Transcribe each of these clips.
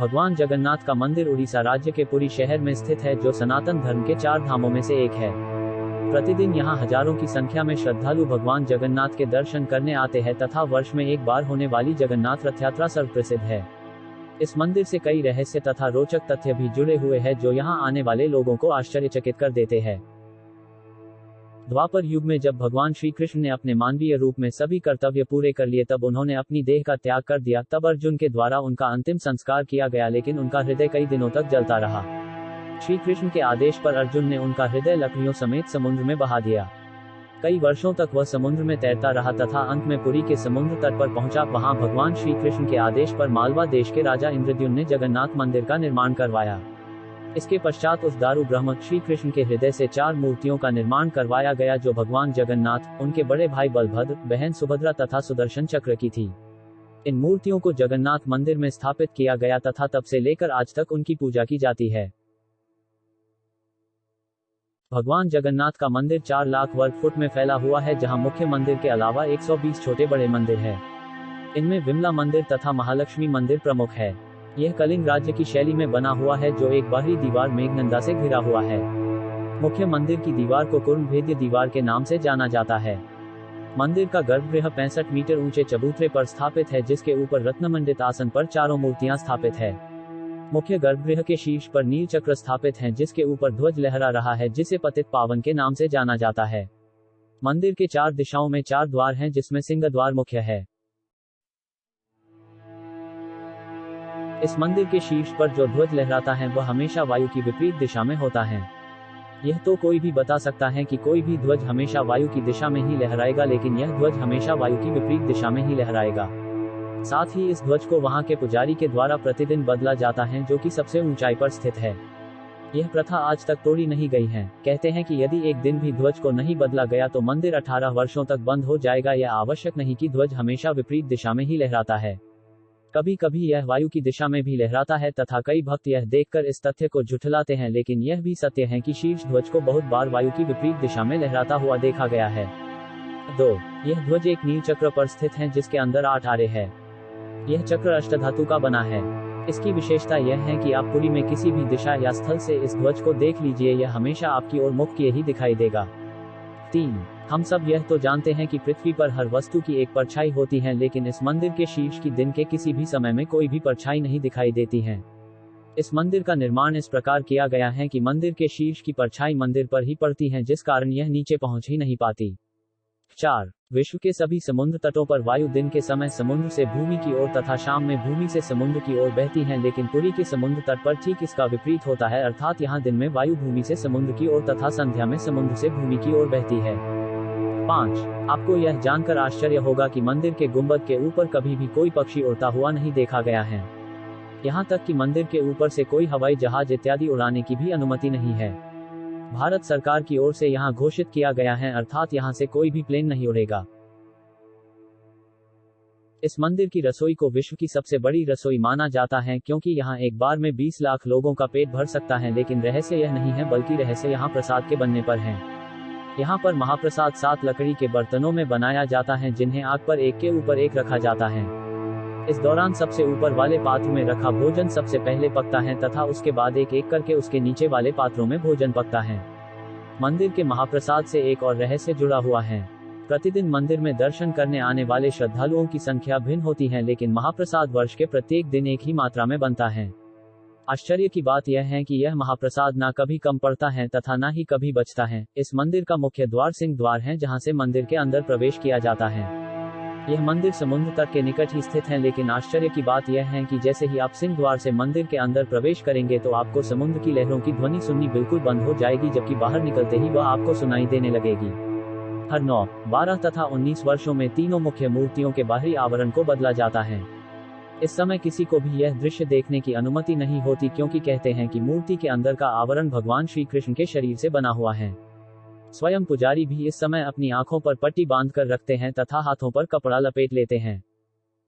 भगवान जगन्नाथ का मंदिर उड़ीसा राज्य के पुरी शहर में स्थित है, जो सनातन धर्म के 4 धामों में से एक है। प्रतिदिन यहाँ हजारों की संख्या में श्रद्धालु भगवान जगन्नाथ के दर्शन करने आते हैं तथा वर्ष में एक बार होने वाली जगन्नाथ रथ यात्रा सर्वप्रसिद्ध है। इस मंदिर से कई रहस्य तथा रोचक तथ्य भी जुड़े हुए हैं, जो यहाँ आने वाले लोगों को आश्चर्यचकित कर देते हैं। द्वापर युग में जब भगवान श्री कृष्ण ने अपने मानवीय रूप में सभी कर्तव्य पूरे कर लिए, तब उन्होंने अपनी देह का त्याग कर दिया। तब अर्जुन के द्वारा उनका अंतिम संस्कार किया गया, लेकिन उनका हृदय कई दिनों तक जलता रहा। श्री कृष्ण के आदेश पर अर्जुन ने उनका हृदय लकड़ियों समेत समुद्र में बहा दिया। कई वर्षों तक वह समुद्र में तैरता रहा तथा अंत में पुरी के समुद्र तट पर पहुंचा। वहां भगवान श्री कृष्ण के आदेश पर मालवा देश के राजा इंद्रद्युम्न ने जगन्नाथ मंदिर का निर्माण करवाया। इसके पश्चात उस दारू ब्रह्म श्री कृष्ण के हृदय से 4 मूर्तियों का निर्माण करवाया गया, जो भगवान जगन्नाथ, उनके बड़े भाई बलभद्र, बहन सुभद्रा तथा सुदर्शन चक्र की थी। इन मूर्तियों को जगन्नाथ मंदिर में स्थापित किया गया तथा तब से लेकर आज तक उनकी पूजा की जाती है। भगवान जगन्नाथ का मंदिर 4 लाख वर्ग फुट में फैला हुआ है, जहां मुख्य मंदिर के अलावा 120 छोटे बड़े मंदिर हैं। इनमें विमला मंदिर तथा महालक्ष्मी मंदिर प्रमुख है। यह कलिंग राज्य की शैली में बना हुआ है, जो एक बाहरी दीवार मेघनंदा से घिरा हुआ है। मुख्य मंदिर की दीवार को कुर्मभेद्य दीवार के नाम से जाना जाता है। मंदिर का गर्भगृह 65 मीटर ऊंचे चबूतरे पर स्थापित है, जिसके ऊपर रत्नमंडित आसन पर 4 मूर्तियां स्थापित है। मुख्य गर्भगृह के शीर्ष पर नील चक्र स्थापित है, जिसके ऊपर ध्वज लहरा रहा है, जिसे पतित पावन के नाम से जाना जाता है। मंदिर के 4 दिशाओं में 4 द्वार हैं, जिसमें सिंह द्वार मुख्य है। इस मंदिर के शीर्ष पर जो ध्वज लहराता है वह हमेशा वायु की विपरीत दिशा में होता है। यह तो कोई भी बता सकता है कि कोई भी ध्वज हमेशा वायु की दिशा में ही लहराएगा, लेकिन यह ध्वज हमेशा वायु की विपरीत दिशा में ही लहराएगा। साथ ही इस ध्वज को वहां के पुजारी के द्वारा प्रतिदिन बदला जाता है, जो कि सबसे ऊंचाई पर स्थित है। यह प्रथा आज तक तोड़ी नहीं गई है। कहते हैं कि यदि एक दिन भी ध्वज को नहीं बदला गया तो मंदिर 18 वर्षों तक बंद हो जाएगा। यह आवश्यक नहीं कि ध्वज हमेशा विपरीत दिशा में ही लहराता है। कभी कभी यह वायु की दिशा में भी लहराता है तथा कई भक्त यह देखकर इस तथ्य को झुठलाते हैं, लेकिन यह भी सत्य है कि शीर्ष ध्वज को बहुत बार वायु की विपरीत दिशा में लहराता हुआ देखा गया है। 2. यह ध्वज एक नील चक्र पर स्थित है, जिसके अंदर 8 आरे है। यह चक्र अष्टधातु का बना है। इसकी विशेषता यह है कि आप पुरी में किसी भी दिशा या स्थल से इस ध्वज को देख लीजिए, यह हमेशा आपकी ओर मुख किए ही दिखाई देगा। 3. हम सब यह तो जानते हैं कि पृथ्वी पर हर वस्तु की एक परछाई होती है, लेकिन इस मंदिर के शीर्ष की दिन के किसी भी समय में कोई भी परछाई नहीं दिखाई देती है। इस मंदिर का निर्माण इस प्रकार किया गया है कि मंदिर के शीर्ष की परछाई मंदिर पर ही पड़ती है, जिस कारण यह नीचे पहुंच ही नहीं पाती। 4. विश्व के सभी समुद्र तटों पर वायु दिन के समय समुद्र से भूमि की ओर तथा शाम में भूमि से समुद्र की ओर बहती है, लेकिन पुरी के समुद्र तट पर ठीक इसका विपरीत होता है, अर्थात यहाँ दिन में वायु भूमि से समुद्र की ओर तथा संध्या में समुद्र से भूमि की ओर बहती है। 5. आपको यह जानकर आश्चर्य होगा कि मंदिर के गुंबद के ऊपर कभी भी कोई पक्षी उड़ता हुआ नहीं देखा गया है। यहाँ तक कि मंदिर के ऊपर से कोई हवाई जहाज इत्यादि उड़ाने की भी अनुमति नहीं है। भारत सरकार की ओर से यहाँ घोषित किया गया है, अर्थात यहाँ से कोई भी प्लेन नहीं उड़ेगा। इस मंदिर की रसोई को विश्व की सबसे बड़ी रसोई माना जाता है, क्योंकि यहाँ एक बार में 20 लाख लोगों का पेट भर सकता है। लेकिन रहस्य यह नहीं है, बल्कि रहस्य यहाँ प्रसाद के बनने पर है। यहाँ पर महाप्रसाद 7 लकड़ी के बर्तनों में बनाया जाता है, जिन्हें आग पर एक के ऊपर एक रखा जाता है। इस दौरान सबसे ऊपर वाले पात्र में रखा भोजन सबसे पहले पकता है तथा उसके बाद एक एक करके उसके नीचे वाले पात्रों में भोजन पकता है। मंदिर के महाप्रसाद से एक और रहस्य जुड़ा हुआ है। प्रतिदिन मंदिर में दर्शन करने आने वाले श्रद्धालुओं की संख्या भिन्न होती है, लेकिन महाप्रसाद वर्ष के प्रत्येक दिन एक ही मात्रा में बनता है। आश्चर्य की बात यह है कि यह महाप्रसाद ना कभी कम पड़ता है तथा ना ही कभी बचता है। इस मंदिर का मुख्य द्वार सिंह द्वार है, जहां से मंदिर के अंदर प्रवेश किया जाता है। यह मंदिर समुद्र तट के निकट ही स्थित है, लेकिन आश्चर्य की बात यह है कि जैसे ही आप सिंह द्वार से मंदिर के अंदर प्रवेश करेंगे तो आपको समुद्र की लहरों की ध्वनि सुननी बिल्कुल बंद हो जाएगी, जबकि बाहर निकलते ही वह आपको सुनाई देने लगेगी। हर 9, 12 तथा 19 वर्षों में तीनों मुख्य मूर्तियों के बाहरी आवरण को बदला जाता है। इस समय किसी को भी यह दृश्य देखने की अनुमति नहीं होती, क्योंकि कहते हैं कि मूर्ति के अंदर का आवरण भगवान श्री कृष्ण के शरीर से बना हुआ है। स्वयं पुजारी भी इस समय अपनी आंखों पर पट्टी बांध कर रखते हैं तथा हाथों पर कपड़ा लपेट लेते हैं।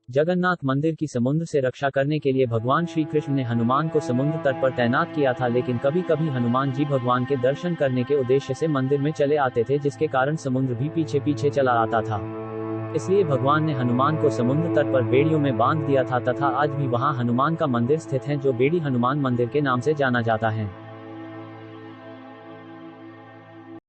जगन्नाथ मंदिर की समुद्र से रक्षा करने के लिए भगवान श्री कृष्ण ने हनुमान को समुद्र तट पर तैनात किया था, लेकिन कभी कभी हनुमान जी भगवान के दर्शन करने के उद्देश्य से मंदिर में चले आते थे, जिसके कारण समुद्र भी पीछे पीछे चला आता था। इसलिए भगवान ने हनुमान को समुद्र तट पर बेड़ियों में बांध दिया था तथा आज भी वहां हनुमान का मंदिर स्थित है जो बेड़ी हनुमान मंदिर के नाम से जाना जाता है।